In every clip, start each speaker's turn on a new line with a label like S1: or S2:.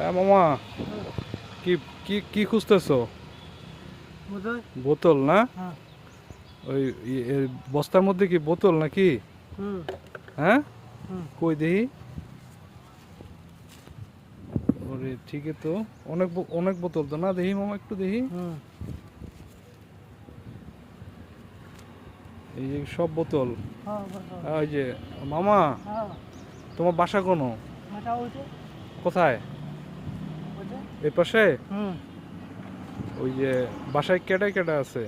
S1: হ্যাঁ মামা, কি কি কি খুঁজতেছো?
S2: বোতল।
S1: বোতল না?
S2: হ্যাঁ।
S1: ওই এর বস্তার মধ্যে কি বোতল নাকি?
S2: হুম।
S1: হ্যাঁ,
S2: হুম।
S1: কই দেখি। ওরে ঠিকই তো, অনেক অনেক বোতল তো না, দেখি মামা একটু দেখি।
S2: হুম।
S1: এই যে সব বোতল।
S2: হ্যাঁ, বোতল।
S1: ওই যে মামা,
S2: হ্যাঁ।
S1: তোমার বাসা কোনো?
S2: মাথা উঠে।
S1: কোথায়?
S2: উঠে।
S1: এই পাশে?
S2: হুম।
S1: ওই যে বাসায় কেডা কেডা আছে?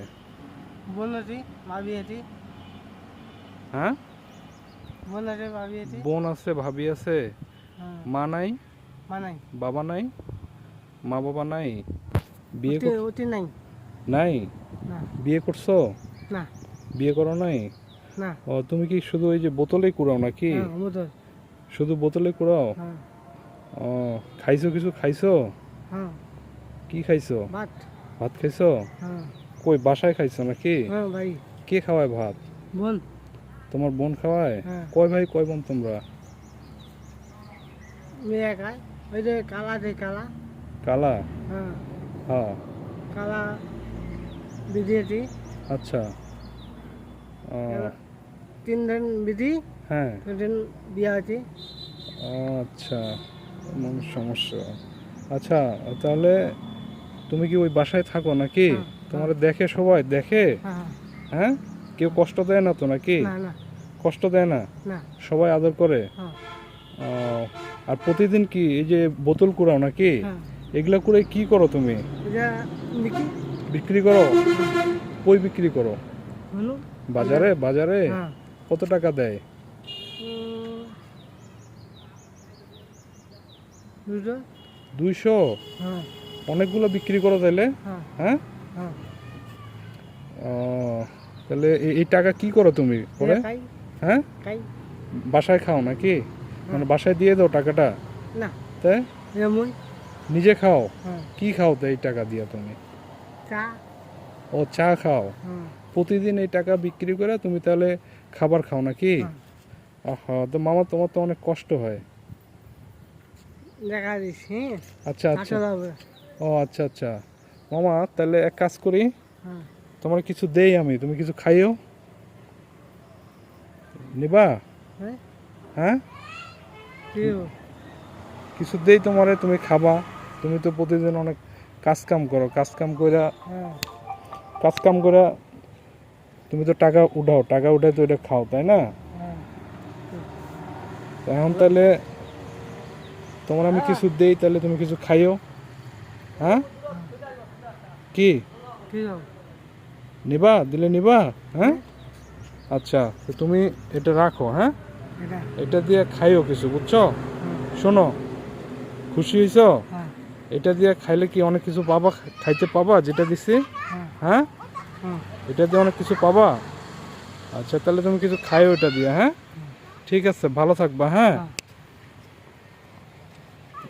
S2: বোন আছে, ভাবি আছে।
S1: হ্যাঁ,
S2: বোন আছে, ভাবি আছে।
S1: বোন আছে, ভাবি আছে।
S2: হ্যাঁ।
S1: মা নাই?
S2: মা নাই।
S1: বাবা নাই? মা বাবা নাই? বিয়ে
S2: অতি অতি নাই।
S1: নাই?
S2: না।
S1: বিয়ে করছো?
S2: না।
S1: বিয়ে করো নাই?
S2: না।
S1: ও, তুমি কি শুধু ওই যে বোতলেই কুড়াও নাকি?
S2: হ্যাঁ, বোতল।
S1: শুধু বোতলে কুড়াও?
S2: হ্যাঁ।
S1: ও, খাইছো কিছু খাইছো?
S2: হ্যাঁ।
S1: কি খাইছো?
S2: ভাত।
S1: ভাত খাইছো?
S2: হ্যাঁ।
S1: কই বাসায় খাইছো নাকি?
S2: হ্যাঁ ভাই।
S1: কে খাওয়ায় ভাত?
S2: বোন।
S1: তোমার বোন খাওয়ায়?
S2: হ্যাঁ।
S1: কয় ভাই কয় বোন তোমরা?
S2: মেয়ে একাই। ওই যে কালা আছে, কালা।
S1: কালা?
S2: হ্যাঁ।
S1: হ্যাঁ।
S2: কালা বিধি আছে।
S1: আচ্ছা। ও,
S2: তিনজন বিধি,
S1: হ্যাঁ।
S2: তিনজন বিয়া আছে।
S1: আচ্ছা, এমন সমস্যা। আচ্ছা, তাহলে তুমি কি ওই বাসায় থাকো নাকি?
S2: হ্যাঁ।
S1: তোমার দেখে সবাই দেখে?
S2: হ্যাঁ।
S1: হ্যাঁ, কেউ কষ্ট দেয় না তো নাকি?
S2: না না
S1: কষ্ট দেয় না?
S2: না।
S1: সবাই আদর করে?
S2: হ্যাঁ।
S1: ও, আর প্রতিদিন কি এই যে বোতল কুড়াও নাকি?
S2: হ্যাঁ।
S1: এগুলা করে কি করো তুমি?
S2: এটা বিক্রি।
S1: বিক্রি করো? কই বিক্রি করো?
S2: হলো।
S1: বাজারে? বাজারে
S2: হ্যাঁ।
S1: কত টাকা দেয়?
S2: উম, 200।
S1: 200?
S2: হ্যাঁ।
S1: অনেকগুলো বিক্রি করো তাইলে?
S2: হ্যাঁ।
S1: হ্যাঁ।
S2: হ্যাঁ।
S1: ও, তাহলে এই টাকা কি করো তুমি পরে?
S2: খাই।
S1: হ্যাঁ,
S2: খাই।
S1: বাসায় খাও নাকি? মানে বাসায় দিয়ে দাও টাকাটা?
S2: না।
S1: তাই
S2: এমন।
S1: নিজে খাও?
S2: হ্যাঁ।
S1: কি খাও তো এই টাকা দিয়ে তুমি?
S2: চা।
S1: ও, চা খাও?
S2: হ্যাঁ।
S1: প্রতিদিন এই টাকা বিক্রি করে তুমি তাহলে খাবার খাও নাকি?
S2: হ্যাঁ।
S1: আহা, তো মামা তোমার তো অনেক কষ্ট হয়।
S2: দেখা দিস, হ্যাঁ।
S1: আচ্ছা আচ্ছা।
S2: আসলে হবে।
S1: ও আচ্ছা আচ্ছা। মামা তাহলে এক কাজ করি,
S2: হ্যাঁ।
S1: তোমার কিছু দেই আমি, তুমি কিছু খাইও। নিবা?
S2: হ্যাঁ।
S1: হ্যাঁ,
S2: কি হবো?
S1: কিছু দেই তোমারে, তুমি খাবা। তুমি তো প্রতিদিন অনেক কাজ কাম করো, কাজ কাম কইরা
S2: হ্যাঁ।
S1: কাজ কাম কইরা তুমি তো টাকা উঠাও, টাকা উঠাই তো এটা খাও, তাই না?
S2: হ্যাঁ।
S1: তো এখন তাহলে তোমার আমি কিছু দেই, তাহলে তুমি কিছু খাইও। হ্যাঁ, কি
S2: কি হবো?
S1: নিবা? দিলে নিবা? হ্যাঁ, আচ্ছা, তো তুমি এটা রাখো। হ্যাঁ,
S2: এটা।
S1: এটা দিয়ে খাইও কিছু, বুঝছো?
S2: হ্যাঁ।
S1: শোনো, খুশি হইছো?
S2: হ্যাঁ।
S1: এটা দিয়ে খাইলে কি অনেক কিছু পাবা, খাইতে পাবা যেটা দিছি?
S2: হ্যাঁ।
S1: হ্যাঁ,
S2: হ্যাঁ।
S1: এটা দিয়ে অনেক কিছু পাবা। আচ্ছা, তাহলে তুমি কিছু খাইও এটা দিয়ে। হ্যাঁ, ঠিক আছে, ভালো থাকবা। হ্যাঁ,
S2: হ্যাঁ।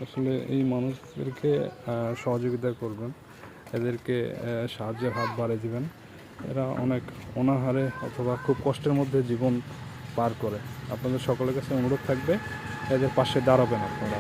S1: আসলে এই মানুষদেরকে সহযোগিতা করবেন, এদেরকে সাহায্যের হাত বাড়িয়ে দিবেন। এরা অনেক অনাহারে অথবা খুব কষ্টের মধ্যে জীবন পার করে। আপনাদের সকলের কাছে অনুরোধ থাকবে, এদের পাশে দাঁড়াবেন আপনারা।